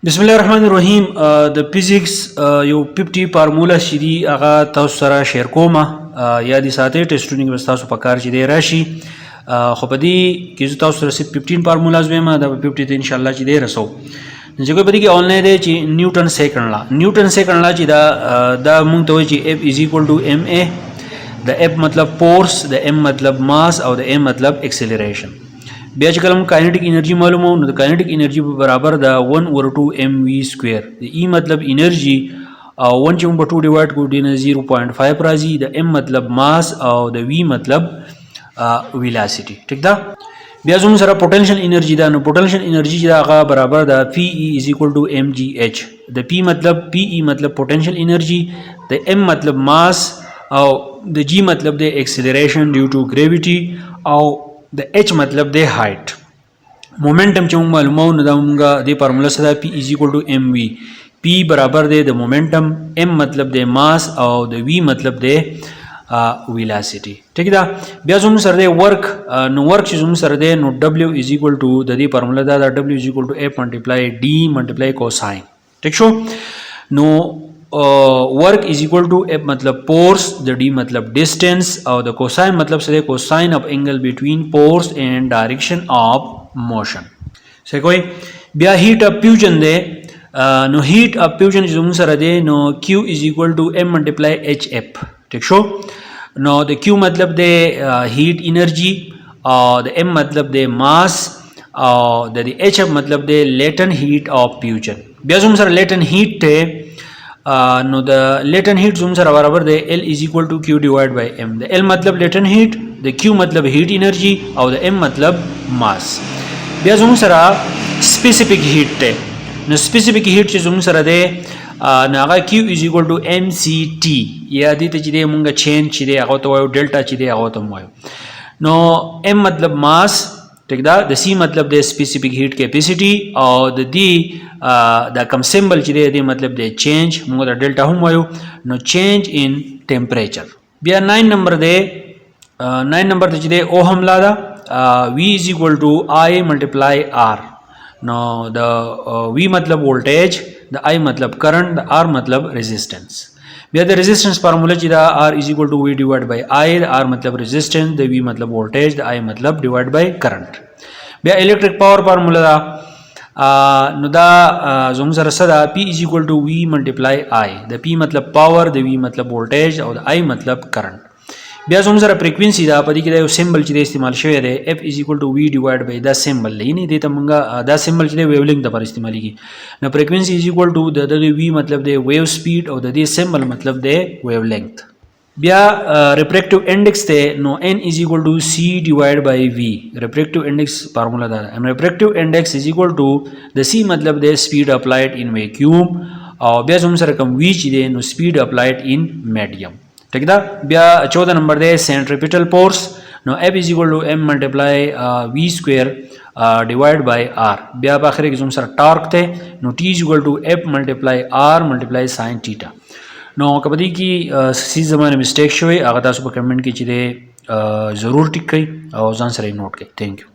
बिस्मिल्लाहिर्रहमानिर्रहीम د फिजिक्स یو 50 فارمولا شری هغه تاسو سره شیر کوم یا د ساتي ټیسټونګ به تاسو په کار چې دی راشي خو په دې کې تاسو سره 15 فارمولاز به ما د 50 ته ان شاء الله چې دی رسو چې په دې کې آنلاین دی چې نیوټن سیکنډ لا چې دا مونږ ته وایي چې F = ma د F مطلب فورس د M مطلب ماس او د M مطلب ایکسلریشن بیا چې کلم کائنټیک انرژي معلومو نو د کائنټیک انرژي په برابر د 1/2 mv سکوير د E مطلب انرژي او 1 چې موږ 2 ډیوایډ کو دینه 0.5 راځي د M مطلب ماس او د V مطلب ویلاسټي ټیک ده بیا زموږ سره پوتنشل انرژي دا نو پوتنشل انرژي دا هغه برابر د Phe = mgh د P مطلب Pe مطلب پوتنشل انرژي د M مطلب ماس او د G مطلب د ایکسلریشن ډیو ټو گریویټي او د H مطلب د هایټ مومنټم چې موږ معلومو نو دا موږ د فارمولا سره P = mv P برابر دی د مومنټم M مطلب د ماس او د V مطلب د ویلاسټي ٹھیک ده بیا زموږ سره د ورک نو ورک چې زموږ سره دی نو W = د دې فارمولا دا W = F × D × cosine ٹھیک شو نو work is equal to F मतलब force the D मतलब distance और the cosine मतलब से cosine of angle between force and direction of motion से कोई बिया heat of fusion they no heat of fusion जो मुझे दे no Q is equal to M multiply HF ठीक शो no the Q मतलब दे heat energy और the M मतलब दे mass और the HF मतलब दे latent heat of fusion बिया जो मुझे latent heat थे no the latent heat zoom sara barabar the L is equal to Q divided by M the L matlab latent heat the Q matlab heat energy और the M matlab mass बिया zoom sara specific heat te no specific heat च zoom sara de Naga Q is equal to mct या दी ते चीदे मुंगा change चीदे आगो तो वायो delta चीदे आगो तो वायो no M matlab mass ठीक दा the C मतलब दे specific heat capacity और the D दा कम symbol चीदे दे मतलब दे change मुंगा दा delta हम वायो no change in temperature बिया 9 number दे 9 number दे चीदे ओहम लादा V is equal to I multiply R no the V मतलब voltage the I मतलब current the R मतलब resistance बिया द रेजिस्टेंस फार्मूला चिदा R is equal to V divided by I the R मतलब resistance the V मतलब voltage the I मतलब divide by current बिया electric power formula दा नो दा जोम सर सदा P is equal to V multiply I the P मतलब power the V मतलब वोल्टेज और the I मतलब करंट बिया जोम सर फ्रीक्वेंसी दा पदी के सिंबल चिदे इस्तेमाल शवे दे F is equal to V divided by द सिंबल लेनी दे तमंगा द सिंबल चिदे वेवलेंथ दा पर इस्तेमाल की ना frequency is equal to the V मतलब दे वेव स्पीड और द सिंबल मतलब दे वेवलेंथ बिया रिफ्रैक्टिव इंडेक्स थे नो N is equal to C divided by V refractive index formula दा and refractive index is equal to the C मतलब दे स्पीड अप्लाइड इन वैक्यूम और बिया जोम सर कम V चिदे नो स्पीड अप्लाइड इन मीडियम ठीक है बिया 14 नंबर दे सेंट्रीपिटल फोर्स नो F is equal to M multiply V square divided by R बिया आखिर के जोम सर टॉर्क थे no T is equal to F multiply R multiply sin theta नो कबड्डी की सी ज़माने मिस्टेक शोए आगता सुपर कमेंट की चीज़ें ज़रूर टिक गई और जान सर नोट के थैंक यू